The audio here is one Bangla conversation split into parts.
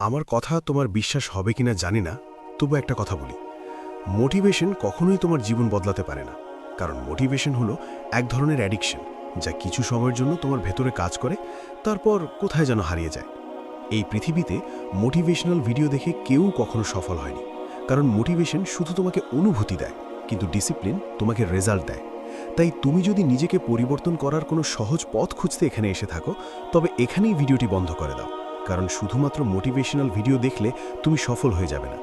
আমার কথা তোমার বিশ্বাস হবে কিনা জানি না, তবু একটা কথা বলি। মোটিভেশন কখনোই তোমার জীবন বদলাতে পারে না, কারণ মোটিভেশন হলো এক ধরনের অ্যাডিকশন, যা কিছু সময়ের জন্য তোমার ভেতরে কাজ করে, তারপর কোথায় যেন হারিয়ে যায়। এই পৃথিবীতে মোটিভেশনাল ভিডিও দেখে কেউ কখনো সফল হয়নি, কারণ মোটিভেশন শুধু তোমাকে অনুভূতি দেয়, কিন্তু ডিসিপ্লিন তোমাকে রেজাল্ট দেয়। তাই তুমি যদি নিজেকে পরিবর্তন করার কোনো সহজ পথ খুঁজতে এখানে এসে থাকো, তবে এখানেই ভিডিওটি বন্ধ করে দাও, কারণ শুধুমাত্র মোটিভেশনাল ভিডিও দেখলে তুমি সফল হয়ে যাবে না।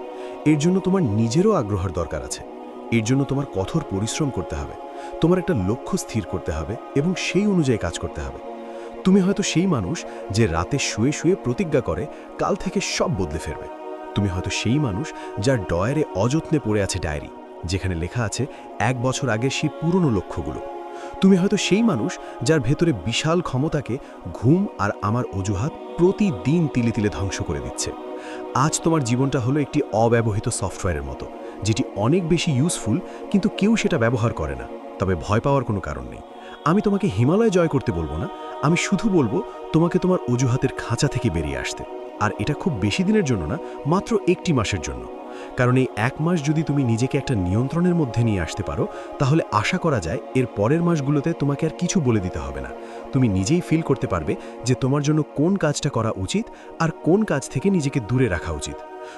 এর জন্য তোমার নিজেরও আগ্রহের দরকার আছে। এর জন্য তোমার কঠোর পরিশ্রম করতে হবে, তোমার একটা লক্ষ্য স্থির করতে হবে এবং সেই অনুযায়ী কাজ করতে হবে। তুমি হয়তো সেই মানুষ যে রাতে শুয়ে শুয়ে প্রতিজ্ঞা করে কাল থেকে সব বদলে ফেলবে। তুমি হয়তো সেই মানুষ যার ডয়ারে অযত্নে পড়ে আছে ডায়েরি, যেখানে লেখা আছে 1 বছর আগের সেই পুরনো লক্ষ্যগুলো। তুমি হয়তো সেই মানুষ যার ভেতরে বিশাল ক্ষমতাকে ঘুম আর আমার অজুহাত প্রতিদিন তিলে তিলে ধ্বংস করে দিচ্ছে। আজ তোমার জীবনটা হলো একটি অব্যবহৃত সফটওয়্যারের মতো, যেটি অনেক বেশি ইউজফুল, কিন্তু কেউ সেটা ব্যবহার করে না। তবে ভয় পাওয়ার কোনো কারণ নেই। আমি তোমাকে হিমালয় জয় করতে বলবো না, আমি শুধু বলবো তোমাকে তোমার অজুহাতের খাঁচা থেকে বেরিয়ে আসতে। আর এটা খুব বেশি দিনের জন্য না, মাত্র 1টি মাসের জন্য। কারণ এই 1 মাস যদি তুমি নিজেকে একটা নিয়ন্ত্রণের মধ্যে নিয়ে আসতে পারো, তাহলে আশা করা যায় এর পরের মাসগুলোতে তোমাকে আর কিছু বলে দিতে হবে না। তুমি নিজেই ফিল করতে পারবে যে তোমার জন্য কোন কাজটা করা উচিত আর কোন কাজ থেকে নিজেকে দূরে রাখা উচিত।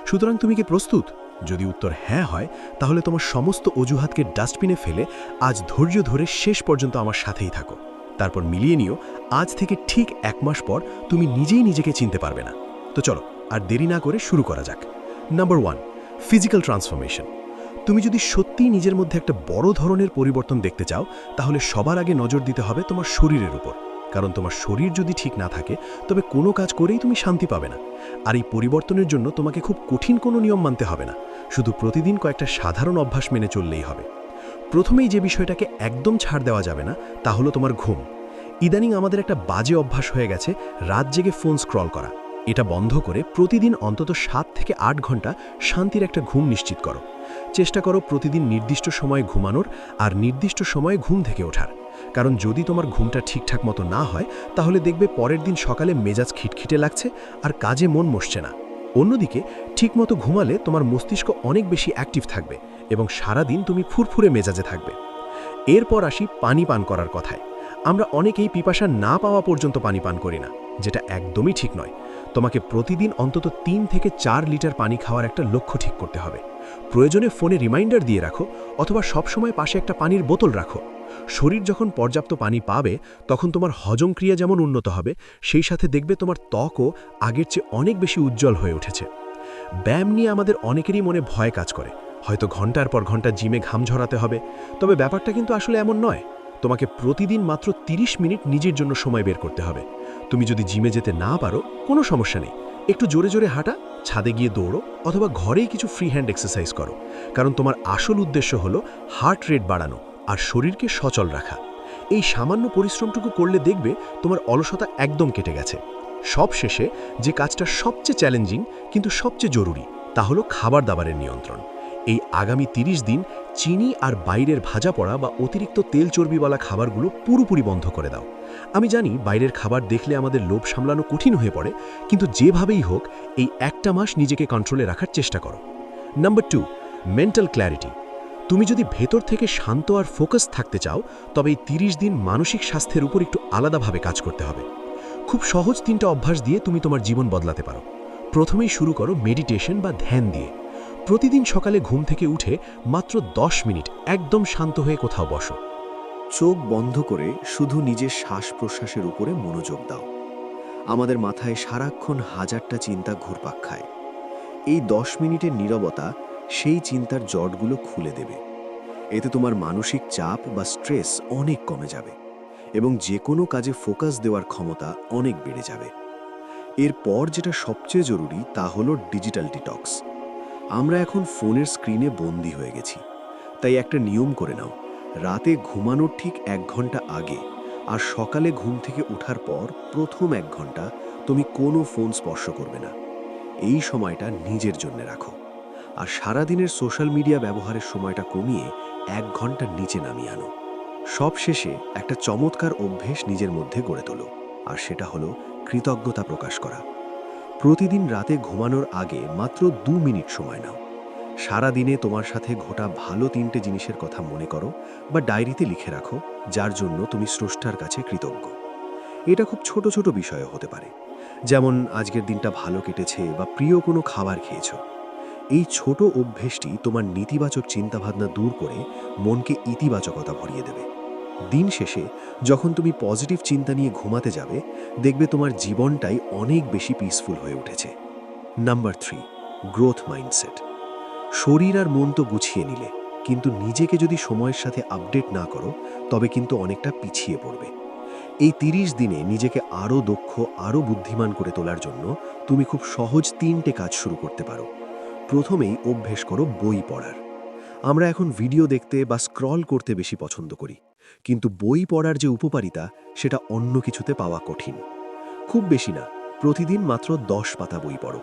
সুতরাং তুমি কি প্রস্তুত? যদি উত্তর হ্যাঁ হয়, তাহলে তোমার সমস্ত অজুহাতকে ডাস্টবিনে ফেলে আজ ধৈর্য ধরে শেষ পর্যন্ত আমার সাথেই থাকো। তারপর মিলিয়ে নিও, আজ থেকে ঠিক 1 মাস পর তুমি নিজেই নিজেকে চিনতে পারবে না। তো চলো, আর দেরি না করে শুরু করা যাক। Number 1, physical transformation. তুমি যদি সত্যিই নিজের মধ্যে একটা বড় ধরনের পরিবর্তন দেখতে চাও, তাহলে সবার আগে নজর দিতে হবে তোমার শরীরের উপর। কারণ তোমার শরীর যদি ঠিক না থাকে, তবে কোনো কাজ করেই তুমি শান্তি পাবে না। আর এই পরিবর্তনের জন্য তোমাকে খুব কঠিন কোনো নিয়ম মানতে হবে না, শুধু প্রতিদিন কয়েকটা সাধারণ অভ্যাস মেনে চললেই হবে। প্রথমেই যে বিষয়টাকে একদম ছাড় দেওয়া যাবে না, তা হলো তোমার ঘুম। ইদানিং আমাদের একটা বাজে অভ্যাস হয়ে গেছে রাত জেগে ফোন স্ক্রল করা। এটা বন্ধ করে প্রতিদিন অন্তত 7 থেকে 8 ঘন্টা শান্তির একটা ঘুম নিশ্চিত করো। চেষ্টা করো প্রতিদিন নির্দিষ্ট সময়ে ঘুমানোর আর নির্দিষ্ট সময়ে ঘুম থেকে ওঠার। কারণ যদি তোমার ঘুমটা ঠিকঠাক মতো না হয়, তাহলে দেখবে পরের দিন সকালে মেজাজ খিটখিটে লাগছে আর কাজে মন বসছে না। অন্যদিকে ঠিকমতো ঘুমালে তোমার মস্তিষ্ক অনেক বেশি অ্যাক্টিভ থাকবে এবং সারাদিন তুমি ফুরফুরে মেজাজে থাকবে। এরপর আসি পানি পান করার কথায়। আমরা অনেকেই পিপাসা না পাওয়া পর্যন্ত পানি পান করি না, যেটা একদমই ঠিক নয়। তোমাকে প্রতিদিন অন্তত 3 থেকে 4 লিটার পানি খাওয়ার একটা লক্ষ্য ঠিক করতে হবে। প্রয়োজনে ফোনে রিমাইন্ডার দিয়ে রাখো, অথবা সবসময় পাশে একটা পানির বোতল রাখো। শরীর যখন পর্যাপ্ত পানি পাবে, তখন তোমার হজম ক্রিয়া যেমন উন্নত হবে, সেই সাথে দেখবে তোমার ত্বকও আগের চেয়ে অনেক বেশি উজ্জ্বল হয়ে উঠেছে। ব্যায়াম নিয়ে আমাদের অনেকেরই মনে ভয় কাজ করে, হয়তো ঘন্টার পর ঘন্টা জিমে ঘাম ঝরাতে হবে। তবে ব্যাপারটা কিন্তু আসলে এমন নয়। তোমাকে প্রতিদিন মাত্র 30 মিনিট নিজের জন্য সময় বের করতে হবে। তুমি যদি জিমে যেতে না পারো, কোনো সমস্যা নেই। একটু জোরে জোরে হাঁটা, ছাদে গিয়ে দৌড়ো, অথবা ঘরেই কিছু ফ্রি হ্যান্ড এক্সারসাইজ করো। কারণ তোমার আসল উদ্দেশ্য হলো হার্ট রেট বাড়ানো আর শরীরকে সচল রাখা। এই সামান্য পরিশ্রমটুকু করলে দেখবে তোমার অলসতা একদম কেটে গেছে। সব শেষে যে কাজটা সবচেয়ে চ্যালেঞ্জিং কিন্তু সবচেয়ে জরুরি, তা হলো খাবার দাবারের নিয়ন্ত্রণ। এই আগামী 30 দিন চিনি আর বাইরের ভাজা পড়া বা অতিরিক্ত তেল চর্বিওয়ালা খাবারগুলো পুরোপুরি বন্ধ করে দাও। আমি জানি বাইরের খাবার দেখলে আমাদের লোভ সামলানো কঠিন হয়ে পড়ে, কিন্তু যেভাবেই হোক এই 1টা মাস নিজেকে কন্ট্রোলে রাখার চেষ্টা করো। Number 2, mental clarity. তুমি যদি ভেতর থেকে শান্ত আর ফোকাস থাকতে চাও, তবে এই 30 দিন মানসিক স্বাস্থ্যের উপর একটু আলাদাভাবে কাজ করতে হবে। খুব সহজ 3টা অভ্যাস দিয়ে তুমি তোমার জীবন বদলাতে পারো। প্রথমেই শুরু করো মেডিটেশন বা ধ্যান দিয়ে। প্রতিদিন সকালে ঘুম থেকে উঠে মাত্র 10 মিনিট একদম শান্ত হয়ে কোথাও বসো। চোখ বন্ধ করে শুধু নিজের শ্বাস প্রশ্বাসের উপরে মনোযোগ দাও। আমাদের মাথায় সারাক্ষণ হাজারটা চিন্তা ঘুরপাক খায়। এই 10 মিনিটের নীরবতা সেই চিন্তার জটগুলো খুলে দেবে। এতে তোমার মানসিক চাপ বা স্ট্রেস অনেক কমে যাবে এবং যে কোনো কাজে ফোকাস দেওয়ার ক্ষমতা অনেক বেড়ে যাবে। এরপর যেটা সবচেয়ে জরুরি, তা হলো ডিজিটাল ডিটক্স। আমরা এখন ফোনের স্ক্রিনে বন্দী হয়ে গেছি। তাই একটা নিয়ম করে নাও, রাতে ঘুমানোর ঠিক 1 ঘন্টা আগে আর সকালে ঘুম থেকে ওঠার পর প্রথম 1 ঘন্টা তুমি কোনো ফোন স্পর্শ করবে না। এই সময়টা নিজের জন্য রাখো। আর সারাদিনের সোশ্যাল মিডিয়া ব্যবহারের সময়টা কমিয়ে 1 ঘন্টার নিচে নামিয়ে আনো। সবশেষে একটা চমৎকার অভ্যেস নিজের মধ্যে গড়ে তোলো, আর সেটা হলো কৃতজ্ঞতা প্রকাশ করা। প্রতিদিন রাতে ঘুমানোর আগে মাত্র 2 মিনিট সময় নাও। সারা দিনে তোমার সাথে ঘটা ভালো 3টে জিনিসের কথা মনে করো বা ডায়েরিতে লিখে রাখো, যার জন্য তুমি স্রষ্টার কাছে কৃতজ্ঞ। এটা খুব ছোট ছোট বিষয় হতে পারে, যেমন আজকের দিনটা ভালো কেটেছে বা প্রিয় কোনো খাবার খেয়েছো। এই ছোট অভ্যেসটি তোমার নেতিবাচক চিন্তাভাবনা দূর করে মনকে ইতিবাচকতা ভরিয়ে দেবে। দিন শেষে যখন তুমি পজিটিভ চিন্তা নিয়ে ঘুমাতে যাবে, দেখবে তোমার জীবনটাই অনেক বেশি পিসফুল হয়ে উঠেছে। Number 3, growth mindset. শরীর আর মন তো গুছিয়ে নিলে, কিন্তু নিজেকে যদি সময়ের সাথে আপডেট না করো, তবে কিন্তু অনেকটা পিছিয়ে পড়বে। এই 30 দিনে নিজেকে আরও দক্ষ, আরও বুদ্ধিমান করে তোলার জন্য তুমি খুব সহজ 3টে কাজ শুরু করতে পারো। প্রথমেই অভ্যেস করো বই পড়ার। আমরা এখন ভিডিও দেখতে বা স্ক্রল করতে বেশি পছন্দ করি, কিন্তু বই পড়ার যে উপকারিতা, সেটা অন্য কিছুতে পাওয়া কঠিন। খুব বেশি না, প্রতিদিন মাত্র 10 পাতা বই পড়ো।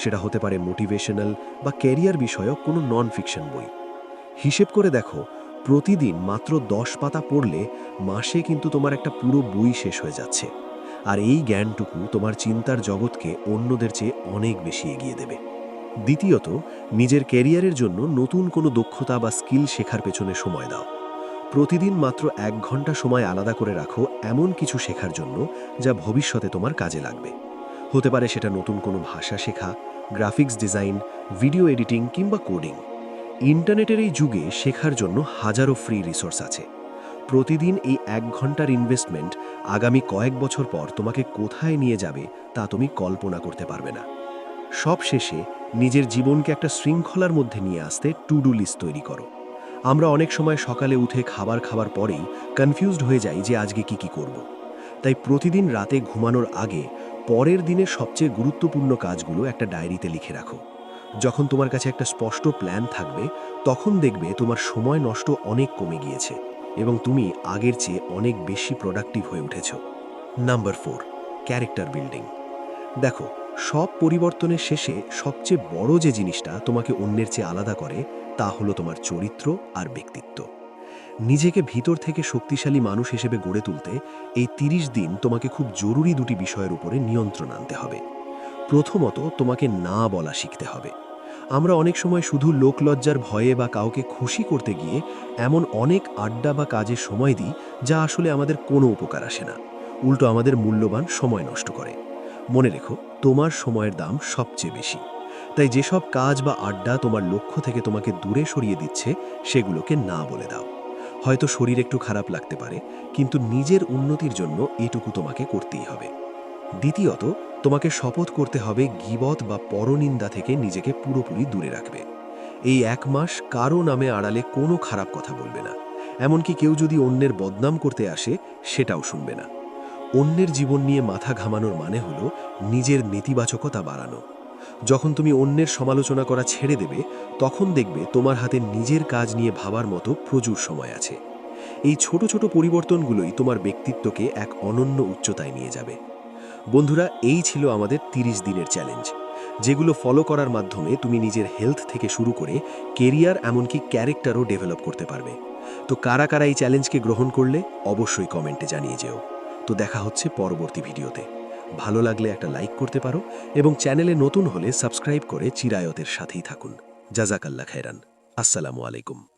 সেটা হতে পারে মোটিভেশনাল বা ক্যারিয়ার বিষয়ক কোনো নন ফিকশন বই। হিসেব করে দেখো, প্রতিদিন মাত্র 10 পাতা পড়লে মাসে কিন্তু তোমার একটা পুরো বই শেষ হয়ে যাচ্ছে। আর এই জ্ঞানটুকু তোমার চিন্তার জগৎকে অন্যদের চেয়ে অনেক বেশি এগিয়ে দেবে। দ্বিতীয়ত, নিজের ক্যারিয়ারের জন্য নতুন কোনো দক্ষতা বা স্কিল শেখার পেছনে সময় দাও। প্রতিদিন মাত্র 1 ঘন্টা সময় আলাদা করে রাখো এমন কিছু শেখার জন্য, যা ভবিষ্যতে তোমার কাজে লাগবে। হতে পারে সেটা নতুন কোনো ভাষা শেখা, গ্রাফিক্স ডিজাইন, ভিডিও এডিটিং কিংবা কোডিং। ইন্টারনেটের এই যুগে শেখার জন্য হাজারো ফ্রি রিসোর্স আছে। প্রতিদিন এই 1 ঘন্টার ইনভেস্টমেন্ট আগামী কয়েক বছর পর তোমাকে কোথায় নিয়ে যাবে তা তুমি কল্পনা করতে পারবে না। সব শেষে, নিজের জীবনকে একটা শৃঙ্খলার মধ্যে নিয়ে আসতে টু ডু লিস্ট তৈরি করো। আমরা অনেক সময় সকালে উঠে খাবার খাওয়ার পরেই কনফিউজড হয়ে যাই যে আজকে কি করব। তাই প্রতিদিন রাতে ঘুমানোর আগে পরের দিনের সবচেয়ে গুরুত্বপূর্ণ কাজগুলো একটা ডায়েরিতে লিখে রাখো। যখন তোমার কাছে একটা স্পষ্ট প্ল্যান থাকবে, তখন দেখবে তোমার সময় নষ্ট অনেক কমে গিয়েছে এবং তুমি আগের চেয়ে অনেক বেশি প্রোডাক্টিভ হয়ে উঠেছ। Number 4, character building. দেখো, সব পরিবর্তনের শেষে সবচেয়ে বড় যে জিনিসটা তোমাকে অন্যের চেয়ে আলাদা করে, তা হলো তোমার চরিত্র আর ব্যক্তিত্ব। নিজেকে ভিতর থেকে শক্তিশালী মানুষ হিসেবে গড়ে তুলতে এই 30 দিন তোমাকে খুব জরুরি 2টি বিষয়ের উপরে নিয়ন্ত্রণ আনতে হবে। প্রথমত, তোমাকে না বলা শিখতে হবে। আমরা অনেক সময় শুধু লোকলজ্জার ভয়ে বা কাউকে খুশি করতে গিয়ে এমন অনেক আড্ডা বা কাজে সময় দিই, যা আসলে আমাদের কোনো উপকার আসে না, উল্টো আমাদের মূল্যবান সময় নষ্ট করে। মনে রেখো, তোমার সময়ের দাম সবচেয়ে বেশি। তাই যেসব কাজ বা আড্ডা তোমার লক্ষ্য থেকে তোমাকে দূরে সরিয়ে দিচ্ছে, সেগুলোকে না বলে দাও। হয়তো শরীর একটু খারাপ লাগতে পারে, কিন্তু নিজের উন্নতির জন্য এটুকু তোমাকে করতেই হবে। দ্বিতীয়ত, তোমাকে শপথ করতে হবে গীবত বা পরনিন্দা থেকে নিজেকে পুরোপুরি দূরে রাখবে। এই 1 মাস কারো নামে আড়ালে কোনো খারাপ কথা বলবে না। এমনকি কেউ যদি অন্যের বদনাম করতে আসে, সেটাও শুনবে না। অন্যের জীবন নিয়ে মাথা ঘামানোর মানে হলো নিজের নেতিবাচকতা বাড়ানো। যখন তুমি অন্যের সমালোচনা করা ছেড়ে দেবে, তখন দেখবে তোমার হাতে নিজের কাজ নিয়ে ভাবার মতো প্রচুর সময় আছে। এই ছোট ছোট পরিবর্তনগুলোই তোমার ব্যক্তিত্বকে এক অনন্য উচ্চতায় নিয়ে যাবে। বন্ধুরা, এই ছিল আমাদের 30 দিনের চ্যালেঞ্জ, যেগুলো ফলো করার মাধ্যমে তুমি নিজের হেলথ থেকে শুরু করে কেরিয়ার, এমনকি ক্যারেক্টারও ডেভেলপ করতে পারবে। তো কারা কারা এই চ্যালেঞ্জকে গ্রহণ করলে অবশ্যই কমেন্টে জানিয়ে যেও। তো দেখা হচ্ছে পরবর্তী ভিডিওতে। ভালো লাগলে একটা লাইক করতে পারো এবং চ্যানেলে নতুন হলে সাবস্ক্রাইব করে চিরায়তের সাথেই থাকুন। জাজাকাল্লাহ খায়রান। আসসালামু আলাইকুম।